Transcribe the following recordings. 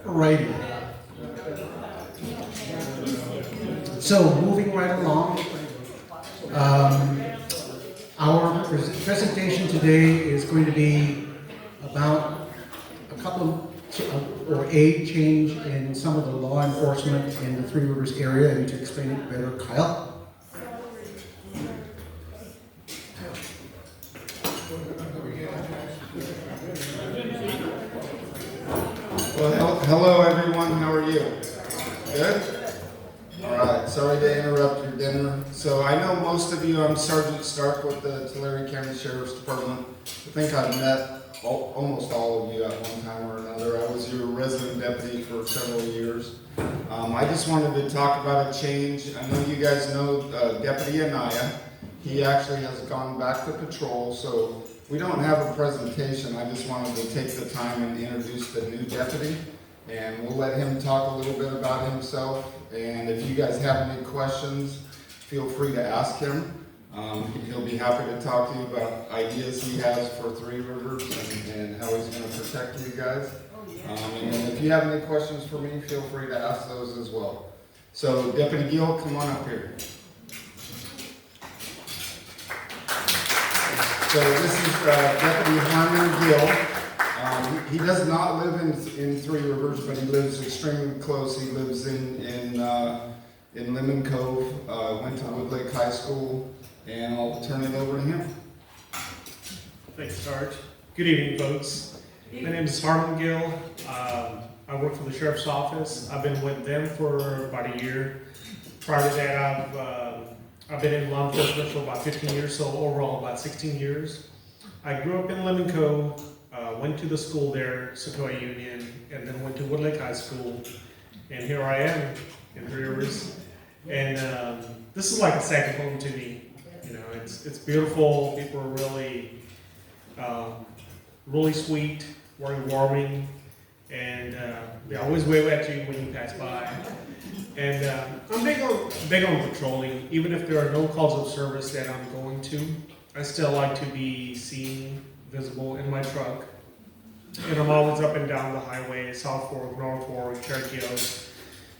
Righty. So moving right along, our presentation today is going to be about a couple or a change in some of the law enforcement in the Three Rivers area, and to explain it better, Kyle. Well, hello everyone, how are you? Good? Alright, sorry to interrupt your dinner. So I know most of you, I'm Sergeant Stark with the Tulare County Sheriff's Department. I think I've met almost all of you at one time or another. I was your resident deputy for several years. I just wanted to talk about a change. I know you guys know Deputy Anaya. He actually has gone back to patrol, so we don't have a presentation. I just wanted to take the time and introduce the new deputy, and we'll let him talk a little bit about himself. And if you guys have any questions, feel free to ask him. He'll be happy to talk to you about ideas he has for Three Rivers and how he's going to protect you guys. And then if you have any questions for me, feel free to ask those as well. So Deputy Gill, come on up here. So this is Deputy Harmon Gill. He does not live in Three Rivers, but he lives extremely close. He lives in Lemon Cove, went to Wood Lake High School, and I'll turn it over to him. Thanks, Sarge. Good evening, folks. My name is Harmon Gill. I work for the Sheriff's Office. I've been with them for about a year. Prior to that, I've been in law enforcement for about 15 years, so overall about 16 years. I grew up in Lemon Cove, went to the school there, Sequoia Union, and then went to Wood Lake High School. And here I am in Three Rivers. And this is like a second home to me. You know, it's beautiful. People are really sweet, very warming, and they always wave at you when you pass by. And I'm big on patrolling. Even if there are no calls of service that I'm going to, I still like to be seen, visible in my truck. And I'm always up and down the highway, South Fork, North Fork, Cherokee Oaks.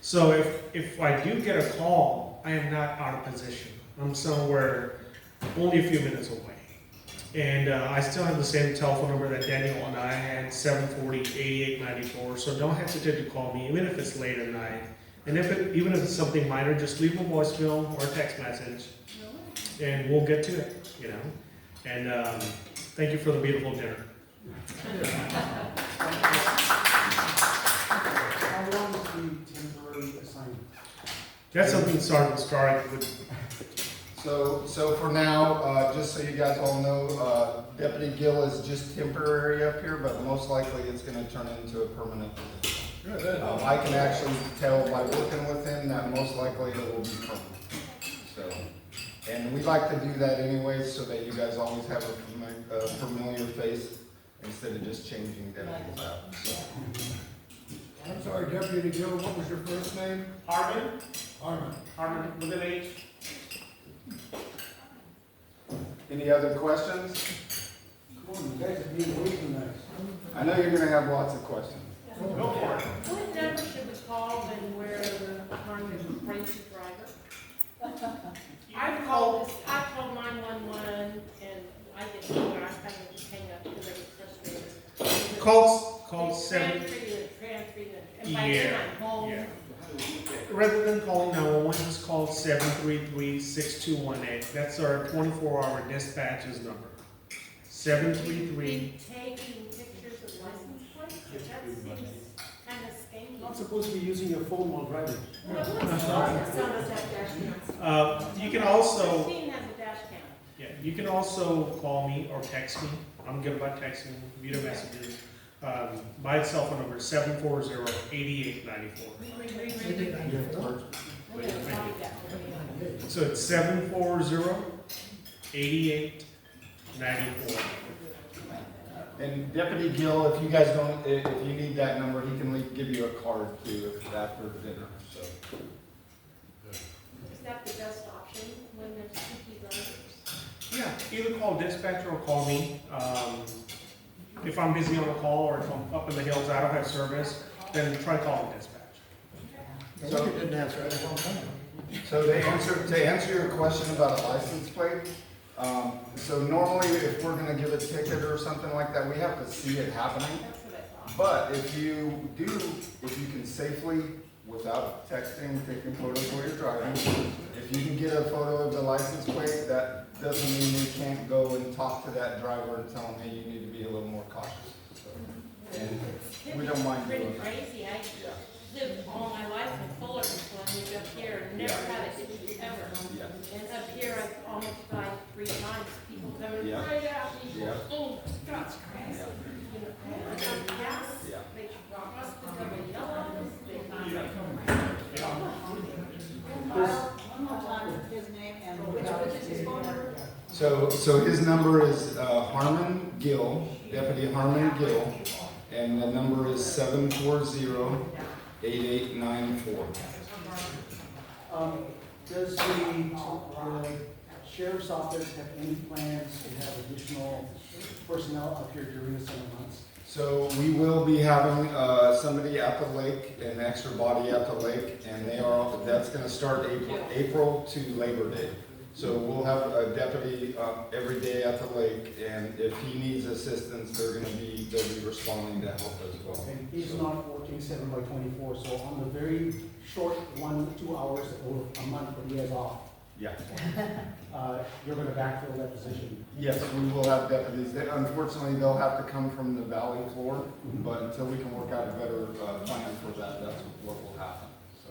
So if I do get a call, I am not out of position. I'm somewhere only a few minutes away. And I still have the same telephone number that Daniel and I had, 740-8894. So don't hesitate to call me, even if it's late at night. And even if it's something minor, just leave a voicemail or a text message, and we'll get to it, you know. And thank you for the beautiful dinner. How long is the temporary assignment? That's something Sergeant Stark would. So for now, just so you guys all know, Deputy Gill is just temporary up here, but most likely it's going to turn into a permanent position. I can actually tell by working with him that most likely it will be permanent. So, and we like to do that anyway, so that you guys always have a familiar face instead of just changing deputies out. So. I'm sorry, Deputy Gill, what was your first name? Harmon? Harmon. With an H. Any other questions? Come on, you guys are being way too nice. I know you're going to have lots of questions. Go for it. What number should we call when we're the Harmon crazy driver? I called 911 and I didn't know where I kind of hang up because I was frustrated. Call 7. Transferring it. If I get my home. Yeah. Rather than calling 911, just call 733-6218. That's our 24-hour dispatches number. 733. Taking pictures of license plates? That seems kind of scary. Not supposed to be using your phone while driving. You can also. 15 has a dash cam. Yeah, you can also call me or text me. I'm good about texting, video messages. My cell phone number is 740-8894. So it's 740-8894. And Deputy Gill, if you guys don't, if you need that number, he can give you a card too after dinner. So. Is that the best option when there's 50 drivers? Yeah, either call dispatcher or call me. if I'm busy on a call or if I'm up in the hills, I don't have service, then try calling dispatch. So you didn't answer it. So to answer your question about a license plate, so normally if we're gonna give a ticket or something like that, we have to see it happening. But if you can safely, without texting, taking photos while you're driving, if you can get a photo of the license plate, that doesn't mean you can't go and talk to that driver and tell him, hey, you need to be a little more cautious. So, and we don't mind Pretty doing that. crazy. I lived all my life in Tulare, so I moved up here and never had an issue ever. Yeah. And up here, I've almost died 3 times. People coming Yeah. right at me. Yeah. Oh, God's crazy. You know, and I'm past, Yeah. they cross the double yellows, they One more time, his name and which is his phone number? So his number is Harmon Gill, Deputy Harmon Gill, and the number is 740-8894. Does the sheriff's office have any plans to have additional personnel up here during the summer months? So we will be having somebody at the lake, an extra body at the lake, and that's going to start April to Labor Day. So we'll have a deputy every day at the lake, and if he needs assistance, they'll be responding to help as well. And he's not working 7 by 24, so on the very short 1-2 hours or a month that he has off, Yeah. you're gonna backfill that position. Yes, we will have deputies. Unfortunately, they'll have to come from the valley floor, but until we can work out a better plan for that, that's what will happen. So.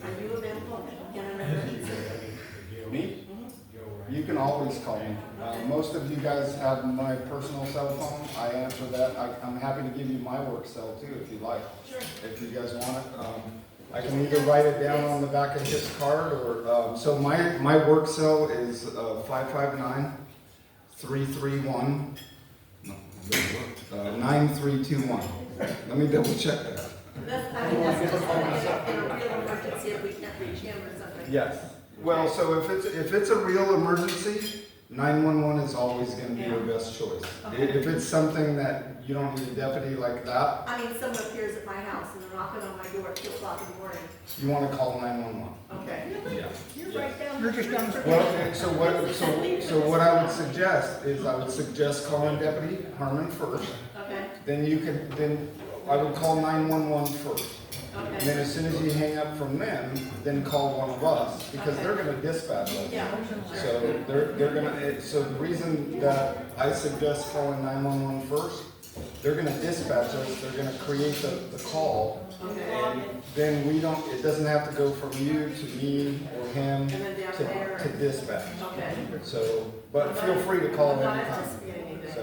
Are you available in an emergency? Me? You can always call me. Most of you guys have my personal cell phone. I answer that. I'm happy to give you my work cell too, if you like. Sure. If you guys want it. I can either write it down on the back of his card or, so my work cell is 559-331, 9321. Let me double check that. That's, I mean, that's just in a real emergency if we can't reach him or something. Yes. Well, so if it's a real emergency, 911 is always going to be your best choice. If it's something that you don't need a deputy like that, I mean, someone appears at my house and they're knocking on my door at 2 o'clock in the morning. you want to call 911. Okay. Yeah. You're right down. You're just down the street. Well, and so what I would suggest is calling Deputy Harmon first. Okay, Then I would call 911 first. And then okay. as soon as you hang up from them, then call one of us, because they're gonna dispatch us. Yeah. So so the reason that I suggest calling 911 first, they're gonna dispatch us, they're gonna create the call, and then it doesn't have to go from you to me or him And then down there. to dispatch. Okay. So, but feel free to call I'm not anytime. anticipating So,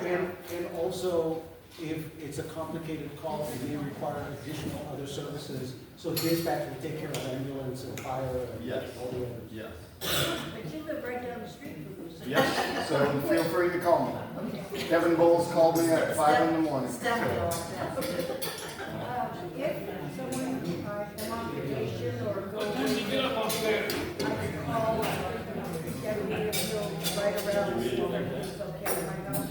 anything. And also, if it's a complicated call, it may require additional other services, so dispatch will take care of ambulance and fire and Yes. all the others. yes. But you live right down the street from us. Yes, so feel free to call me. Kevin Bowles called me at 5 in the morning. Stephanie, So, yes. If someone is on vacation or go, I can call, deputy if you'll right around, so everything's okay in my house.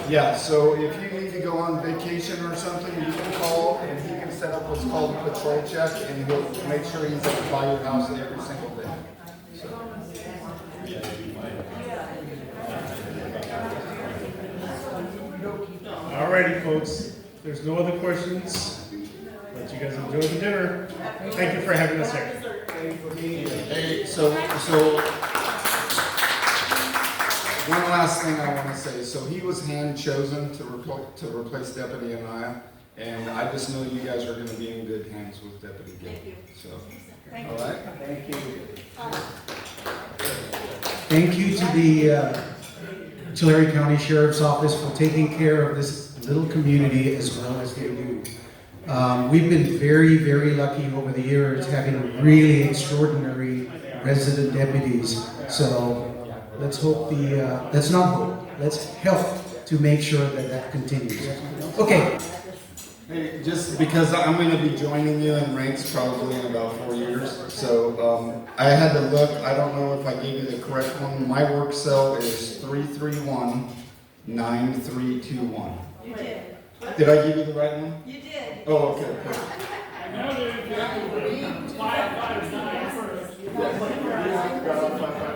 Yeah, so if you need to go on vacation or something, you can call and he can set up what's called a patrol check and he'll make sure he's by your house every single day. So, Alrighty, folks, if there's no other questions, let you guys enjoy the dinner. Thank you for having us here. hey, so one last thing I want to say. So he was hand chosen to replace Deputy and I just know you guys are going to be in good hands with Deputy Gill. Thank you. So, Thank all right. Thank you. Thank you to the Tulare County Sheriff's Office for taking care of this little community as well as they do. We've been very, very lucky over the years having really extraordinary resident deputies. So let's hope let's not hope, let's help to make sure that that continues. Okay. Hey, just because I'm going to be joining you in ranks probably in about 4 years, so I had to look. I don't know if I gave you the correct one. My work cell is 9321. You did. Did I give you the right one? You did. Oh, okay, perfect. I know that if you have to read 559 first. Yeah.